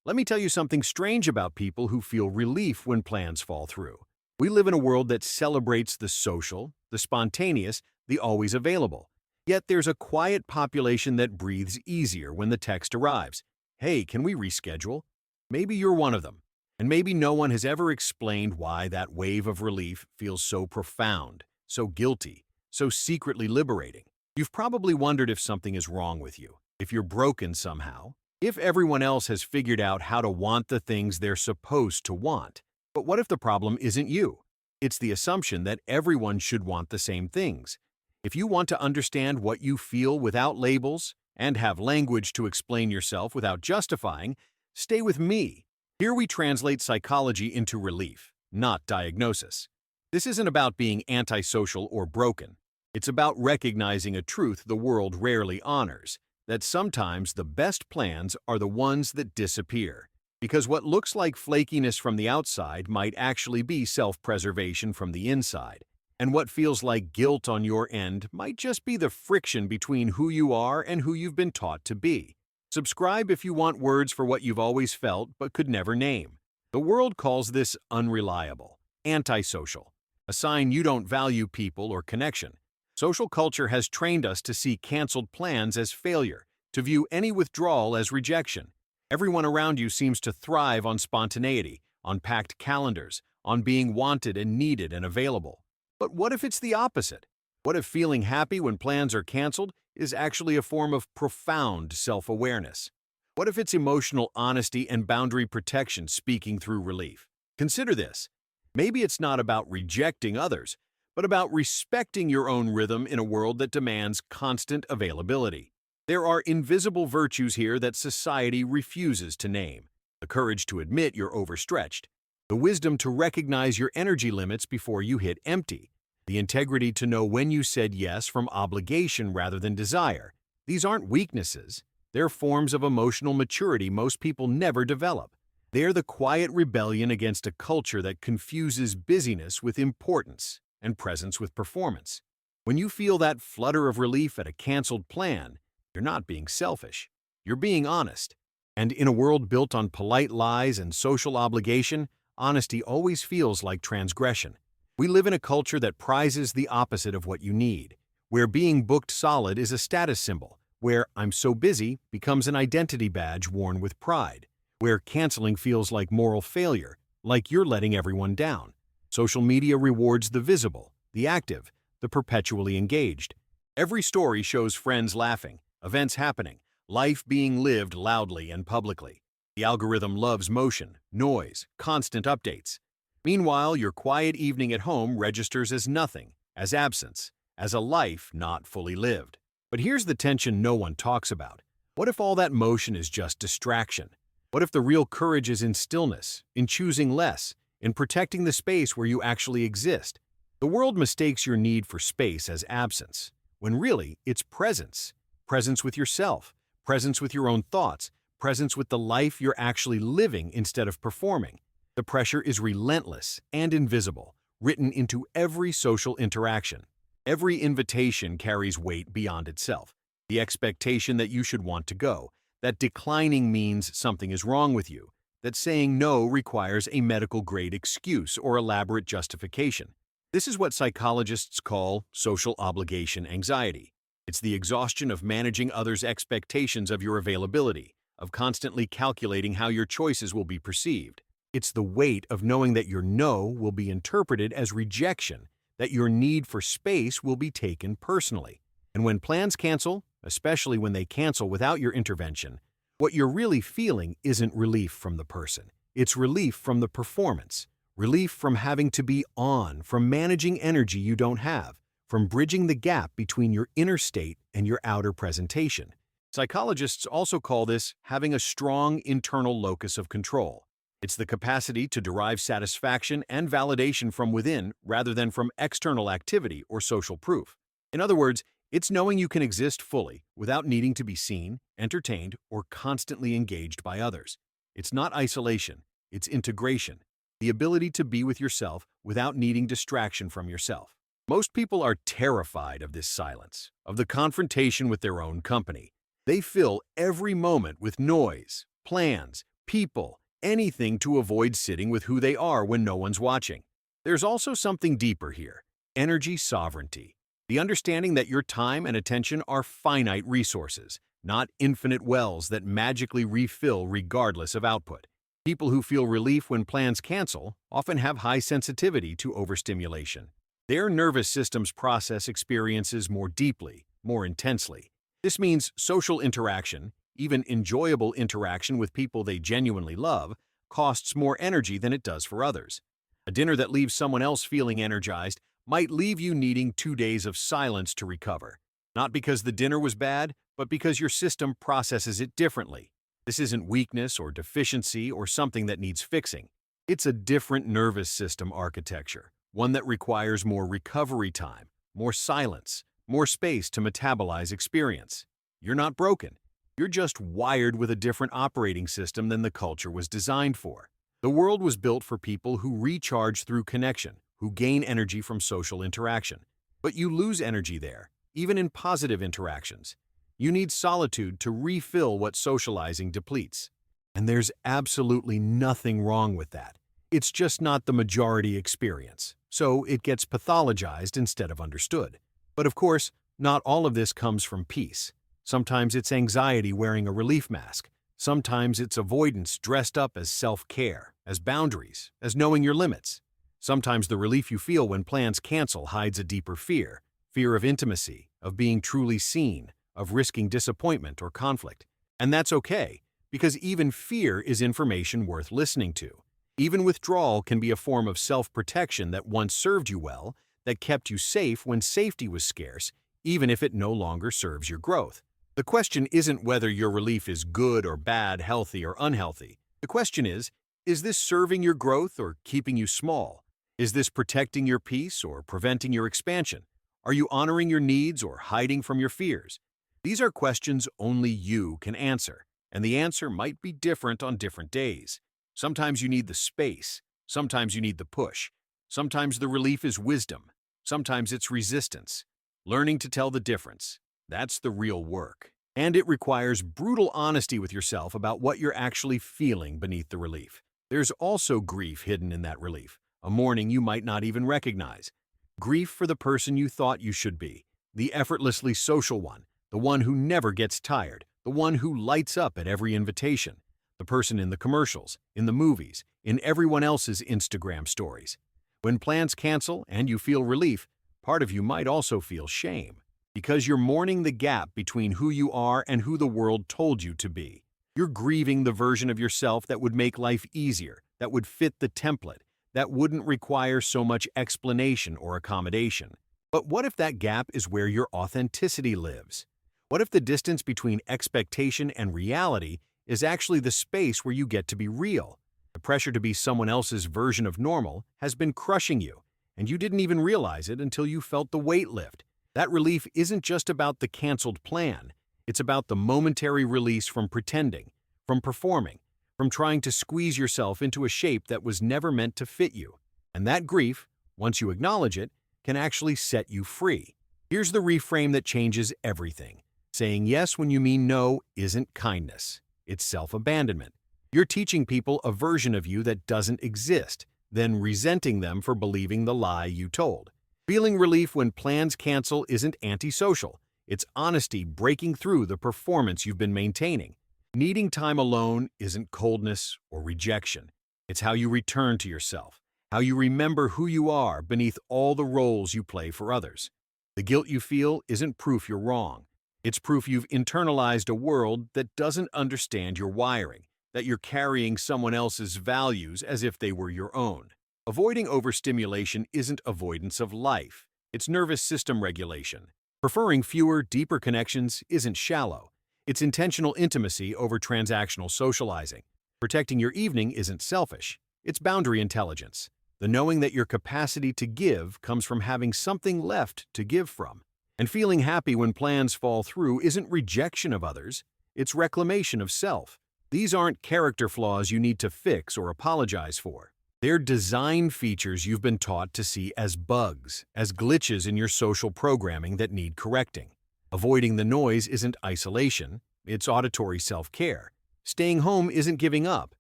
Let me tell you something strange about people who feel relief when plans fall through. We live in a world that celebrates the social, the spontaneous, the always available. Yet there's a quiet population that breathes easier when the text arrives. Hey, can we reschedule? Maybe you're one of them. And maybe no one has ever explained why that wave of relief feels so profound, so guilty, so secretly liberating. You've probably wondered if something is wrong with you, if you're broken somehow, if everyone else has figured out how to want the things they're supposed to want. But what if the problem isn't you? It's the assumption that everyone should want the same things. If you want to understand what you feel without labels and have language to explain yourself without justifying, stay with me. Here we translate psychology into relief, not diagnosis. This isn't about being antisocial or broken. It's about recognizing a truth the world rarely honors, that sometimes the best plans are the ones that disappear. Because what looks like flakiness from the outside might actually be self-preservation from the inside. And what feels like guilt on your end might just be the friction between who you are and who you've been taught to be. Subscribe if you want words for what you've always felt but could never name. The world calls this unreliable, antisocial, a sign you don't value people or connection. Social culture has trained us to see canceled plans as failure, to view any withdrawal as rejection. Everyone around you seems to thrive on spontaneity, on packed calendars, on being wanted and needed and available. But what if it's the opposite? What if feeling happy when plans are canceled is actually a form of profound self-awareness? What if it's emotional honesty and boundary protection speaking through relief? Consider this. Maybe it's not about rejecting others, but about respecting your own rhythm in a world that demands constant availability. There are invisible virtues here that society refuses to name. The courage to admit you're overstretched, the wisdom to recognize your energy limits before you hit empty, the integrity to know when you said yes from obligation rather than desire. These aren't weaknesses. They're forms of emotional maturity most people never develop. They're the quiet rebellion against a culture that confuses busyness with importance and presence with performance. When you feel that flutter of relief at a canceled plan, you're not being selfish. You're being honest. And in a world built on polite lies and social obligation, honesty always feels like transgression. We live in a culture that prizes the opposite of what you need, where being booked solid is a status symbol, where "I'm so busy" becomes an identity badge worn with pride, where canceling feels like moral failure, like you're letting everyone down. Social media rewards the visible, the active, the perpetually engaged. Every story shows friends laughing, events happening, life being lived loudly and publicly. The algorithm loves motion, noise, constant updates. Meanwhile, your quiet evening at home registers as nothing, as absence, as a life not fully lived. But here's the tension no one talks about. What if all that motion is just distraction? What if the real courage is in stillness, in choosing less, in protecting the space where you actually exist? The world mistakes your need for space as absence, when really it's presence. Presence with yourself, presence with your own thoughts, presence with the life you're actually living instead of performing. The pressure is relentless and invisible, written into every social interaction. Every invitation carries weight beyond itself. The expectation that you should want to go, that declining means something is wrong with you, that saying no requires a medical-grade excuse or elaborate justification. This is what psychologists call social obligation anxiety. It's the exhaustion of managing others' expectations of your availability, of constantly calculating how your choices will be perceived. It's the weight of knowing that your no will be interpreted as rejection, that your need for space will be taken personally. And when plans cancel, especially when they cancel without your intervention, what you're really feeling isn't relief from the person. It's relief from the performance, relief from having to be on, from managing energy you don't have, from bridging the gap between your inner state and your outer presentation. Psychologists also call this having a strong internal locus of control. It's the capacity to derive satisfaction and validation from within rather than from external activity or social proof. In other words, it's knowing you can exist fully without needing to be seen, entertained, or constantly engaged by others. It's not isolation, it's integration, the ability to be with yourself without needing distraction from yourself. Most people are terrified of this silence, of the confrontation with their own company. They fill every moment with noise, plans, people, anything to avoid sitting with who they are when no one's watching. There's also something deeper here: energy sovereignty. The understanding that your time and attention are finite resources, not infinite wells that magically refill regardless of output. People who feel relief when plans cancel often have high sensitivity to overstimulation. Their nervous systems process experiences more deeply, more intensely. This means social interaction, even enjoyable interaction with people they genuinely love, costs more energy than it does for others. A dinner that leaves someone else feeling energized might leave you needing 2 days of silence to recover. Not because the dinner was bad, but because your system processes it differently. This isn't weakness or deficiency or something that needs fixing. It's a different nervous system architecture, one that requires more recovery time, more silence, more space to metabolize experience. You're not broken. You're just wired with a different operating system than the culture was designed for. The world was built for people who recharge through connection, who gain energy from social interaction. But you lose energy there, even in positive interactions. You need solitude to refill what socializing depletes. And there's absolutely nothing wrong with that. It's just not the majority experience, so it gets pathologized instead of understood. But of course, not all of this comes from peace. Sometimes it's anxiety wearing a relief mask. Sometimes it's avoidance dressed up as self-care, as boundaries, as knowing your limits. Sometimes the relief you feel when plans cancel hides a deeper fear, fear of intimacy, of being truly seen, of risking disappointment or conflict. And that's okay, because even fear is information worth listening to. Even withdrawal can be a form of self-protection that once served you well, that kept you safe when safety was scarce, even if it no longer serves your growth. The question isn't whether your relief is good or bad, healthy or unhealthy. The question is this serving your growth or keeping you small? Is this protecting your peace or preventing your expansion? Are you honoring your needs or hiding from your fears? These are questions only you can answer, and the answer might be different on different days. Sometimes you need the space, sometimes you need the push, sometimes the relief is wisdom, sometimes it's resistance. Learning to tell the difference, that's the real work. And it requires brutal honesty with yourself about what you're actually feeling beneath the relief. There's also grief hidden in that relief, a mourning you might not even recognize. Grief for the person you thought you should be, the effortlessly social one, the one who never gets tired, the one who lights up at every invitation, the person in the commercials, in the movies, in everyone else's Instagram stories. When plans cancel and you feel relief, part of you might also feel shame, because you're mourning the gap between who you are and who the world told you to be. You're grieving the version of yourself that would make life easier, that would fit the template, that wouldn't require so much explanation or accommodation. But what if that gap is where your authenticity lives? What if the distance between expectation and reality is actually the space where you get to be real? The pressure to be someone else's version of normal has been crushing you, and you didn't even realize it until you felt the weight lift. That relief isn't just about the canceled plan. It's about the momentary release from pretending, from performing, from trying to squeeze yourself into a shape that was never meant to fit you. And that grief, once you acknowledge it, can actually set you free. Here's the reframe that changes everything. Saying yes when you mean no isn't kindness. It's self-abandonment. You're teaching people a version of you that doesn't exist, then resenting them for believing the lie you told. Feeling relief when plans cancel isn't antisocial. It's honesty breaking through the performance you've been maintaining. Needing time alone isn't coldness or rejection. It's how you return to yourself, how you remember who you are beneath all the roles you play for others. The guilt you feel isn't proof you're wrong. It's proof you've internalized a world that doesn't understand your wiring, that you're carrying someone else's values as if they were your own. Avoiding overstimulation isn't avoidance of life. It's nervous system regulation. Preferring fewer, deeper connections isn't shallow. It's intentional intimacy over transactional socializing. Protecting your evening isn't selfish. It's boundary intelligence. The knowing that your capacity to give comes from having something left to give from. And feeling happy when plans fall through isn't rejection of others. It's reclamation of self. These aren't character flaws you need to fix or apologize for. They're design features you've been taught to see as bugs, as glitches in your social programming that need correcting. Avoiding the noise isn't isolation, it's auditory self-care. Staying home isn't giving up.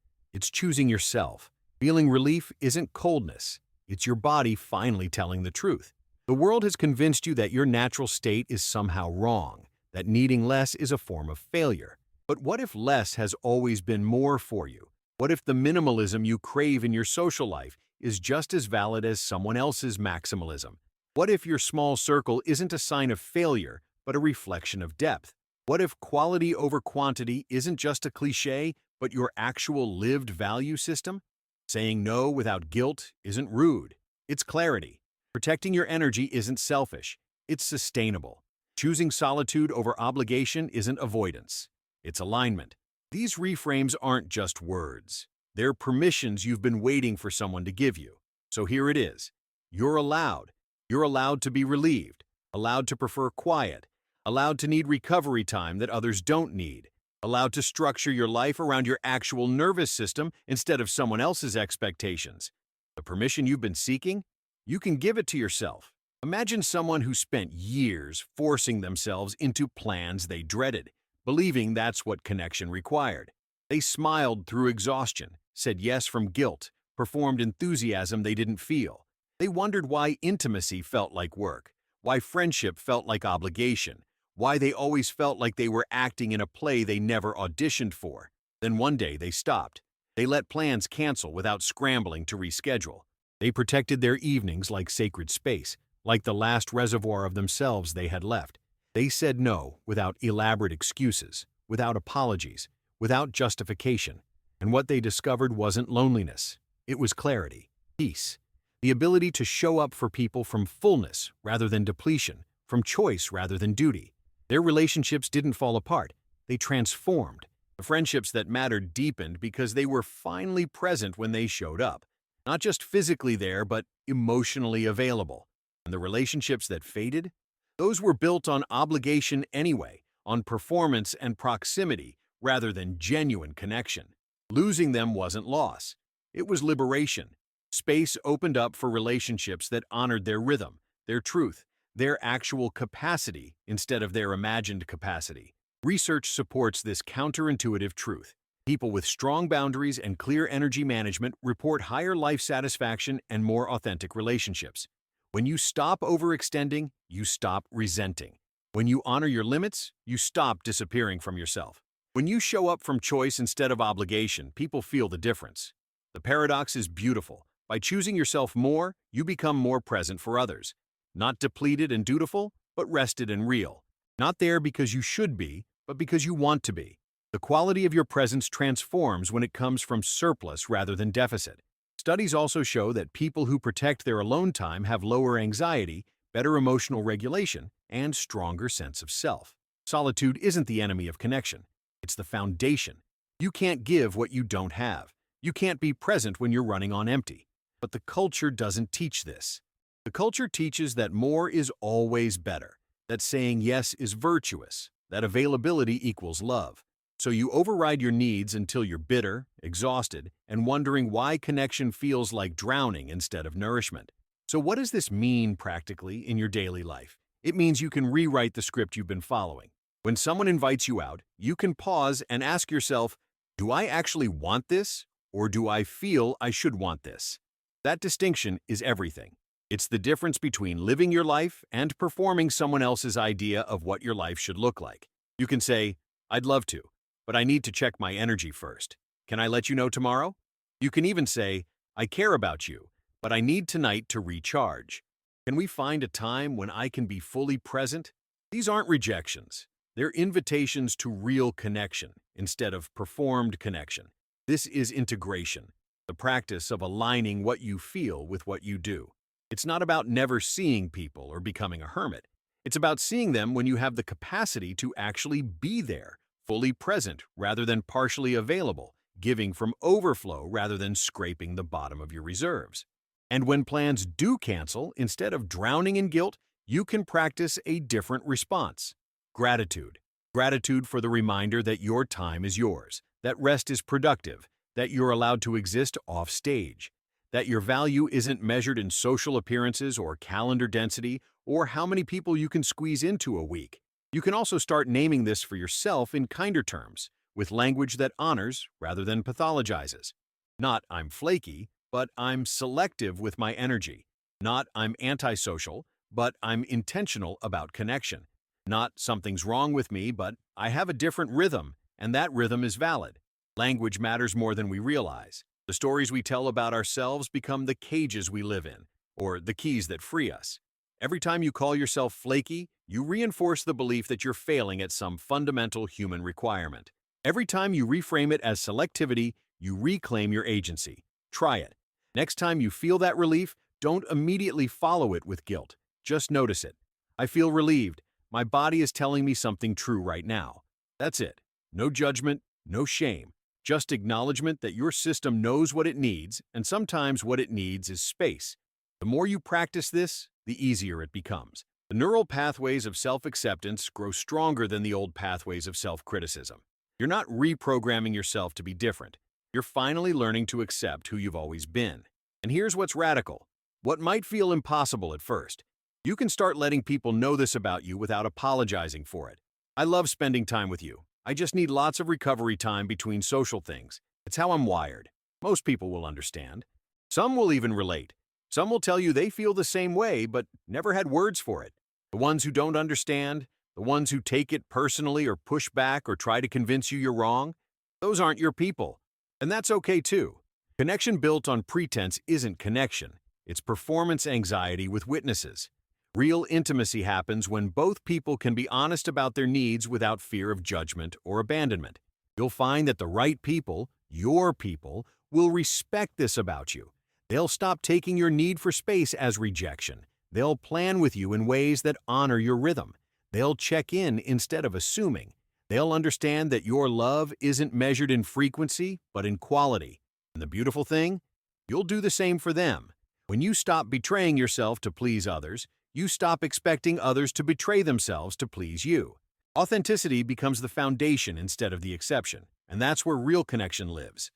It's choosing yourself. Feeling relief isn't coldness. It's your body finally telling the truth. The world has convinced you that your natural state is somehow wrong, that needing less is a form of failure. But what if less has always been more for you? What if the minimalism you crave in your social life is just as valid as someone else's maximalism? What if your small circle isn't a sign of failure, but a reflection of depth? What if quality over quantity isn't just a cliche, but your actual lived value system? Saying no without guilt isn't rude. It's clarity. Protecting your energy isn't selfish. It's sustainable. Choosing solitude over obligation isn't avoidance. It's alignment. These reframes aren't just words. They're permissions you've been waiting for someone to give you. So here it is. You're allowed. You're allowed to be relieved, allowed to prefer quiet, allowed to need recovery time that others don't need, allowed to structure your life around your actual nervous system instead of someone else's expectations. The permission you've been seeking? You can give it to yourself. Imagine someone who spent years forcing themselves into plans they dreaded, believing that's what connection required. They smiled through exhaustion, said yes from guilt, performed enthusiasm they didn't feel. They wondered why intimacy felt like work, why friendship felt like obligation, why they always felt like they were acting in a play they never auditioned for. Then one day they stopped. They let plans cancel without scrambling to reschedule. They protected their evenings like sacred space, like the last reservoir of themselves they had left. They said no without elaborate excuses, without apologies, without justification. And what they discovered wasn't loneliness. It was clarity, peace, the ability to show up for people from fullness rather than depletion, from choice rather than duty. Their relationships didn't fall apart. They transformed. The friendships that mattered deepened because they were finally present when they showed up. Not just physically there, but emotionally available. And the relationships that faded? Those were built on obligation anyway, on performance and proximity rather than genuine connection. Losing them wasn't loss. It was liberation. Space opened up for relationships that honored their rhythm, their truth, their actual capacity instead of their imagined capacity. Research supports this counterintuitive truth. People with strong boundaries and clear energy management report higher life satisfaction and more authentic relationships. When you stop overextending, you stop resenting. When you honor your limits, you stop disappearing from yourself. When you show up from choice instead of obligation, people feel the difference. The paradox is beautiful. By choosing yourself more, you become more present for others. Not depleted and dutiful, but rested and real. Not there because you should be, but because you want to be. The quality of your presence transforms when it comes from surplus rather than deficit. Studies also show that people who protect their alone time have lower anxiety, better emotional regulation, and stronger sense of self. Solitude isn't the enemy of connection. It's the foundation. You can't give what you don't have. You can't be present when you're running on empty. But the culture doesn't teach this. The culture teaches that more is always better, that saying yes is virtuous, that availability equals love. So you override your needs until you're bitter, exhausted, and wondering why connection feels like drowning instead of nourishment. So what does this mean practically in your daily life? It means you can rewrite the script you've been following. When someone invites you out, you can pause and ask yourself, do I actually want this, or do I feel I should want this? That distinction is everything. It's the difference between living your life and performing someone else's idea of what your life should look like. You can say, I'd love to, but I need to check my energy first. Can I let you know tomorrow? You can even say, I care about you, but I need tonight to recharge. Can we find a time when I can be fully present? These aren't rejections. They're invitations to real connection instead of performed connection. This is integration, the practice of aligning what you feel with what you do. It's not about never seeing people or becoming a hermit. It's about seeing them when you have the capacity to actually be there, fully present rather than partially available, giving from overflow rather than scraping the bottom of your reserves. And when plans do cancel, instead of drowning in guilt, you can practice a different response. Gratitude. Gratitude for the reminder that your time is yours, that rest is productive, that you're allowed to exist off stage, that your value isn't measured in social appearances or calendar density or how many people you can squeeze into a week. You can also start naming this for yourself in kinder terms. with language that honors rather than pathologizes. Not "I'm flaky," but "I'm selective with my energy." Not "I'm antisocial," but "I'm intentional about connection." Not "something's wrong with me," but "I have a different rhythm, and that rhythm is valid." Language matters more than we realize. The stories we tell about ourselves become the cages we live in, or the keys that free us. Every time you call yourself flaky, you reinforce the belief that you're failing at some fundamental human requirement. Every time you reframe it as selectivity, you reclaim your agency. Try it. Next time you feel that relief, don't immediately follow it with guilt. Just notice it. "I feel relieved. My body is telling me something true right now." That's it. No judgment, no shame. Just acknowledgement that your system knows what it needs, and sometimes what it needs is space. The more you practice this, the easier it becomes. The neural pathways of self-acceptance grow stronger than the old pathways of self-criticism. You're not reprogramming yourself to be different. You're finally learning to accept who you've always been. And here's what's radical. What might feel impossible at first, you can start letting people know this about you without apologizing for it. "I love spending time with you. I just need lots of recovery time between social things. It's how I'm wired." Most people will understand. Some will even relate. Some will tell you they feel the same way but never had words for it. The ones who don't understand, the ones who take it personally or push back or try to convince you you're wrong, those aren't your people. And that's okay too. Connection built on pretense isn't connection. It's performance anxiety with witnesses. Real intimacy happens when both people can be honest about their needs without fear of judgment or abandonment. You'll find that the right people, your people, will respect this about you. They'll stop taking your need for space as rejection. They'll plan with you in ways that honor your rhythm. They'll check in instead of assuming. They'll understand that your love isn't measured in frequency, but in quality. And the beautiful thing? You'll do the same for them. When you stop betraying yourself to please others, you stop expecting others to betray themselves to please you. Authenticity becomes the foundation instead of the exception, and that's where real connection lives.